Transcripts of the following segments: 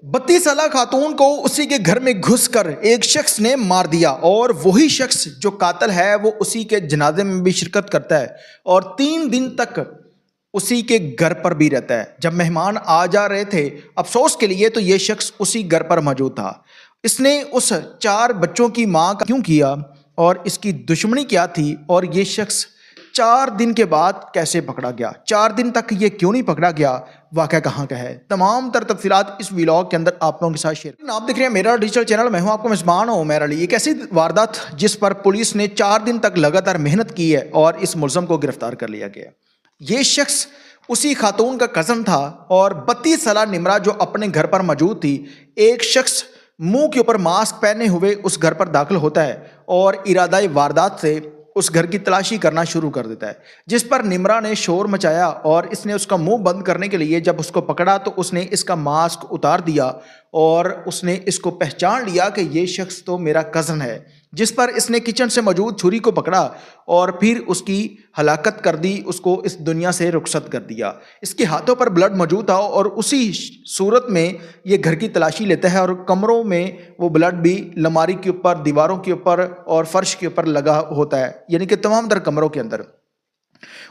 32 साल खातून को उसी के घर में घुस कर एक शख्स ने मार दिया और वही शख्स जो कातिल है वो उसी के जनाजे में भी शिरकत करता है और 3 दिन तक उसी के घर पर भी रहता है। जब मेहमान आ जा रहे थे अफसोस के लिए तो ये शख्स उसी घर पर मौजूद था। इसने उस 4 बच्चों की मां का क्यों किया और इसकी दुश्मनी क्या थी और ये शख्स 4 दिन के बाद कैसे पकड़ा गया, 4 दिन तक ये क्यों नहीं पकड़ा गया, वाक़या कहाँ का है, तमाम तर तफसीलात इस व्लॉग के अंदर आप लोगों के साथ शेयर। आप देख रहे हैं मेरा डिजिटल चैनल, मैं हूं आपका मेज़बान उमैर अली। एक ऐसी वारदात जिस पर पुलिस ने 4 दिन तक लगातार मेहनत की है और इस मुलज़म को गिरफ्तार कर लिया गया। ये शख्स उसी खातून का कज़न था और 32 साल निमरा जो अपने घर पर मौजूद थी, एक शख्स मुंह के ऊपर मास्क पहने हुए उस घर पर दाखिल होता है और इरादा वारदात से उस घर की तलाशी करना शुरू कर देता है, जिस पर निमरा ने शोर मचाया और इसने उसका मुंह बंद करने के लिए जब उसको पकड़ा तो उसने इसका मास्क उतार दिया और उसने इसको पहचान लिया कि ये शख्स तो मेरा कज़न है, जिस पर इसने किचन से मौजूद छुरी को पकड़ा और फिर उसकी हलाकत कर दी, उसको इस दुनिया से रुखसत कर दिया। इसके हाथों पर ब्लड मौजूद था और उसी सूरत में ये घर की तलाशी लेता है और कमरों में वो ब्लड भी अलमारी के ऊपर, दीवारों के ऊपर और फर्श के ऊपर लगा होता है, यानी कि तमाम तर कमरों के अंदर।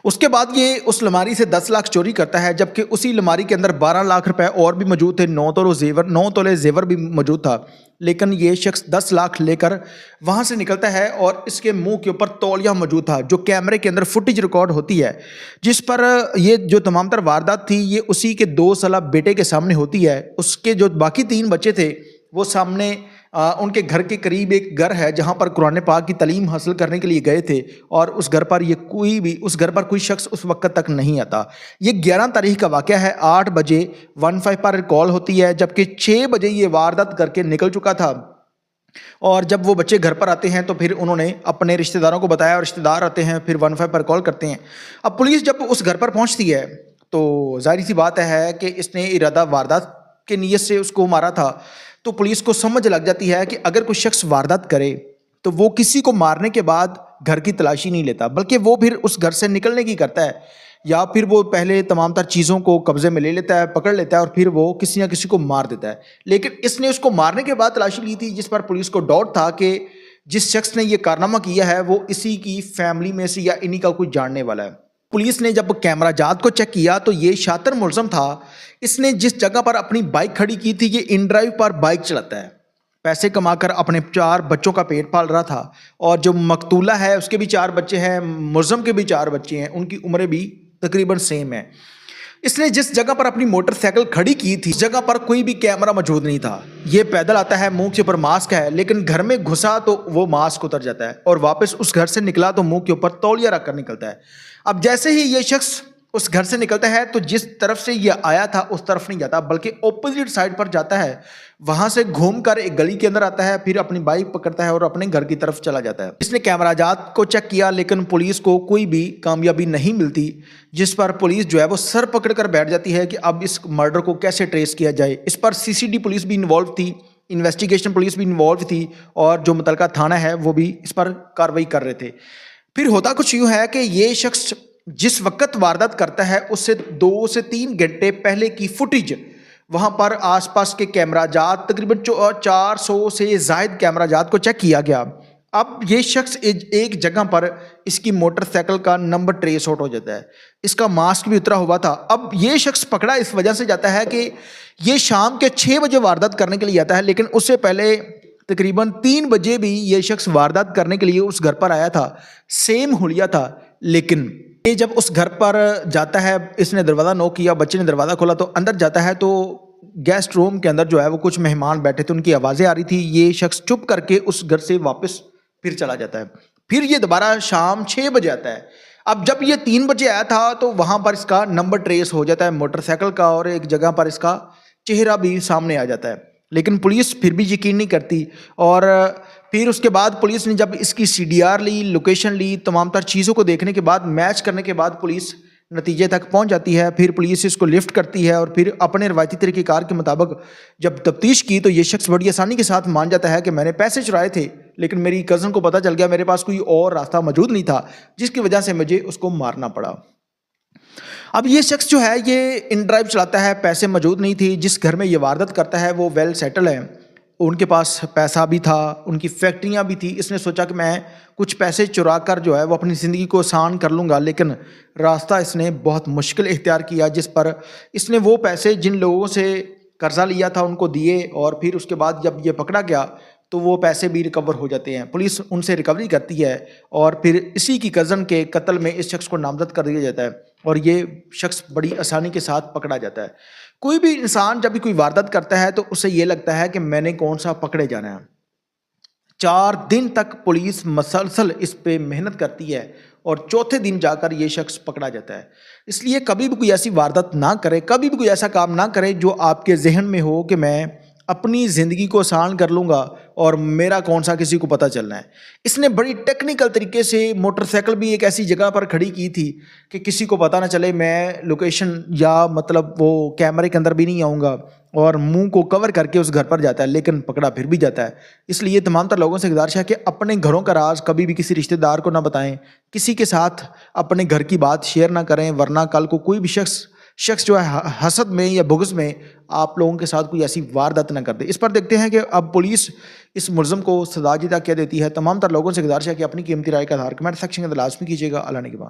उसके बाद ये उस अलमारी से 10 लाख चोरी करता है, जबकि उसी अलमारी के अंदर 12 लाख रुपए और भी मौजूद थे, 9 तोले जेवर भी मौजूद था। लेकिन ये शख्स 10 लाख लेकर वहाँ से निकलता है और इसके मुंह के ऊपर तौलिया मौजूद था, जो कैमरे के अंदर फुटेज रिकॉर्ड होती है, जिस पर ये जो तमाम तर वारदात थी ये उसी के 2 साल बेटे के सामने होती है। उसके जो बाकी 3 बच्चे थे वो सामने उनके घर के करीब एक घर है जहाँ पर कुरान पाक की तालीम हासिल करने के लिए गए थे और उस घर पर उस घर पर कोई शख्स उस वक्त तक नहीं आता। ये 11 तारीख का वाक़या है। 8 बजे 15 पर कॉल होती है, जबकि 6 बजे ये वारदात करके निकल चुका था। और जब वो बच्चे घर पर आते हैं तो फिर उन्होंने अपने रिश्तेदारों को बताया और रिश्तेदार आते हैं, फिर 15 पर कॉल करते हैं। अब पुलिस जब उस घर पर पहुँचती है तो जाहिर सी बात है कि इसने इरादा वारदात के नीयत से उसको मारा था, तो पुलिस को समझ लग जाती है कि अगर कोई शख्स वारदात करे तो वो किसी को मारने के बाद घर की तलाशी नहीं लेता, बल्कि वो फिर उस घर से निकलने की करता है, या फिर वो पहले तमाम तर चीज़ों को कब्जे में ले लेता है, पकड़ लेता है और फिर वो किसी न किसी को मार देता है। लेकिन इसने उसको मारने के बाद तलाशी ली थी, जिस पर पुलिस को डाउट था कि जिस शख्स ने ये कारनामा किया है वो इसी की फैमिली में से या इन्हीं का कोई जानने वाला है। पुलिस ने जब कैमरा जात को चेक किया तो ये शातिर मुलज़म था। इसने जिस जगह पर अपनी बाइक खड़ी की थी, ये इन ड्राइव पर बाइक चलाता है, पैसे कमाकर अपने 4 बच्चों का पेट पाल रहा था। और जो मकतूला है उसके भी 4 बच्चे हैं, मुलज़म के भी 4 बच्चे हैं, उनकी उम्रें भी तकरीबन सेम है। इसने जिस जगह पर अपनी मोटरसाइकिल खड़ी की थी उस जगह पर कोई भी कैमरा मौजूद नहीं था। ये पैदल आता है, मुंह के ऊपर मास्क है, लेकिन घर में घुसा तो वो मास्क उतर जाता है और वापस उस घर से निकला तो मुंह के ऊपर तौलिया रखकर निकलता है। अब जैसे ही ये शख्स उस घर से निकलता है तो जिस तरफ से ये आया था उस तरफ नहीं जाता, बल्कि ऑपोजिट साइड पर जाता है। वहां से घूमकर एक गली के अंदर आता है, फिर अपनी बाइक पकड़ता है और अपने घर की तरफ चला जाता है। इसने कैमरा जात को चेक किया लेकिन पुलिस को कोई भी कामयाबी नहीं मिलती, जिस पर पुलिस जो है वो सर पकड़ कर बैठ जाती है कि अब इस मर्डर को कैसे ट्रेस किया जाए। इस पर सीसीडी पुलिस भी इन्वॉल्व थी, इन्वेस्टिगेशन पुलिस भी इन्वॉल्व थी और जो मुतलका थाना है वो भी इस पर कार्रवाई कर रहे थे। फिर होता कुछ यूँ है कि ये शख्स जिस वक्त वारदात करता है उससे 2 से 3 घंटे पहले की फुटेज वहां पर आसपास के कैमरा जात, तकरीबन 400 से जायद कैमरा जात को चेक किया गया। अब ये शख्स एक जगह पर इसकी मोटरसाइकिल का नंबर ट्रेस आउट हो जाता है, इसका मास्क भी उतरा हुआ था। अब ये शख्स पकड़ा इस वजह से जाता है कि ये शाम के 6 बजे वारदात करने के लिए आता है, लेकिन उससे पहले तकरीबन 3 बजे भी ये शख्स वारदात करने के लिए उस घर पर आया था, सेम हुलिया था। लेकिन ये जब उस घर पर जाता है, इसने दरवाज़ा नॉक किया, बच्चे ने दरवाज़ा खोला तो अंदर जाता है तो गेस्ट रूम के अंदर जो है वो कुछ मेहमान बैठे थे, उनकी आवाज़ें आ रही थी। ये शख्स चुप करके उस घर से वापस फिर चला जाता है। फिर ये दोबारा शाम 6 बजे आता है। अब जब ये 3 बजे आया था तो वहाँ पर इसका नंबर ट्रेस हो जाता है मोटरसाइकिल का और एक जगह पर इसका चेहरा भी सामने आ जाता है, लेकिन पुलिस फिर भी यकीन नहीं करती। और फिर उसके बाद पुलिस ने जब इसकी सीडीआर ली, लोकेशन ली, तमाम तर चीज़ों को देखने के बाद, मैच करने के बाद पुलिस नतीजे तक पहुंच जाती है। फिर पुलिस इसको लिफ्ट करती है और फिर अपने रवायती तरीक़ेकार के मुताबिक जब तफ्तीश की तो ये शख्स बड़ी आसानी के साथ मान जाता है कि मैंने पैसे चुराए थे, लेकिन मेरी कज़न को पता चल गया मेरे पास कोई और रास्ता मौजूद नहीं था, जिसकी वजह से मुझे उसको मारना पड़ा। اب یہ شخص جو ہے یہ ان ڈرائیو چلاتا ہے, پیسے موجود نہیں تھی. جس گھر میں یہ واردات کرتا ہے وہ ویل سیٹل ہے, ان کے پاس پیسہ بھی تھا, ان کی فیکٹریاں بھی تھی. اس نے سوچا کہ میں کچھ پیسے چرا کر جو ہے وہ اپنی زندگی کو آسان کر لوں گا, لیکن راستہ اس نے بہت مشکل اختیار کیا, جس پر اس نے وہ پیسے جن لوگوں سے قرضہ لیا تھا ان کو دیے, اور پھر اس کے بعد جب یہ پکڑا گیا تو وہ پیسے بھی ریکور ہو جاتے ہیں. پولیس ان سے ریکوری کرتی ہے اور پھر اسی کی کزن کے قتل میں اس شخص کو نامزد کر دیا جاتا ہے, اور یہ شخص بڑی آسانی کے ساتھ پکڑا جاتا ہے. کوئی بھی انسان جب بھی کوئی واردات کرتا ہے تو اسے یہ لگتا ہے کہ میں نے کون سا پکڑے جانا ہے. 4 دن تک پولیس مسلسل اس پہ محنت کرتی ہے اور چوتھے دن جا کر یہ شخص پکڑا جاتا ہے. اس لیے کبھی بھی کوئی ایسی واردات نہ کرے, کبھی بھی کوئی ایسا کام نہ کرے جو آپ کے ذہن میں ہو کہ میں اپنی زندگی کو آسان کر لوں گا اور میرا کون سا کسی کو پتہ چلنا ہے. اس نے بڑی ٹیکنیکل طریقے سے موٹر سائیکل بھی ایک ایسی جگہ پر کھڑی کی تھی کہ کسی کو پتہ نہ چلے, میں لوکیشن یا مطلب وہ کیمرے کے اندر بھی نہیں آؤں گا, اور منہ کو کور کر کے اس گھر پر جاتا ہے, لیکن پکڑا پھر بھی جاتا ہے. اس لیے تمام تر لوگوں سے گزارش ہے کہ اپنے گھروں کا راز کبھی بھی کسی رشتہ دار کو نہ بتائیں, کسی کے ساتھ اپنے گھر کی بات شیئر نہ کریں, ورنہ کل کو کوئی بھی شخص جو ہے حسد میں یا بغض میں آپ لوگوں کے ساتھ کوئی ایسی واردات نہ کر دے. اس پر دیکھتے ہیں کہ اب پولیس اس ملزم کو سزا جدا کیا دیتی ہے. تمام تر لوگوں سے گزارش ہے کہ اپنی قیمتی رائے کا اظہار کمنٹ سیکشن کے اندر لازمی کیجیے گا. اللہ نے کے بعد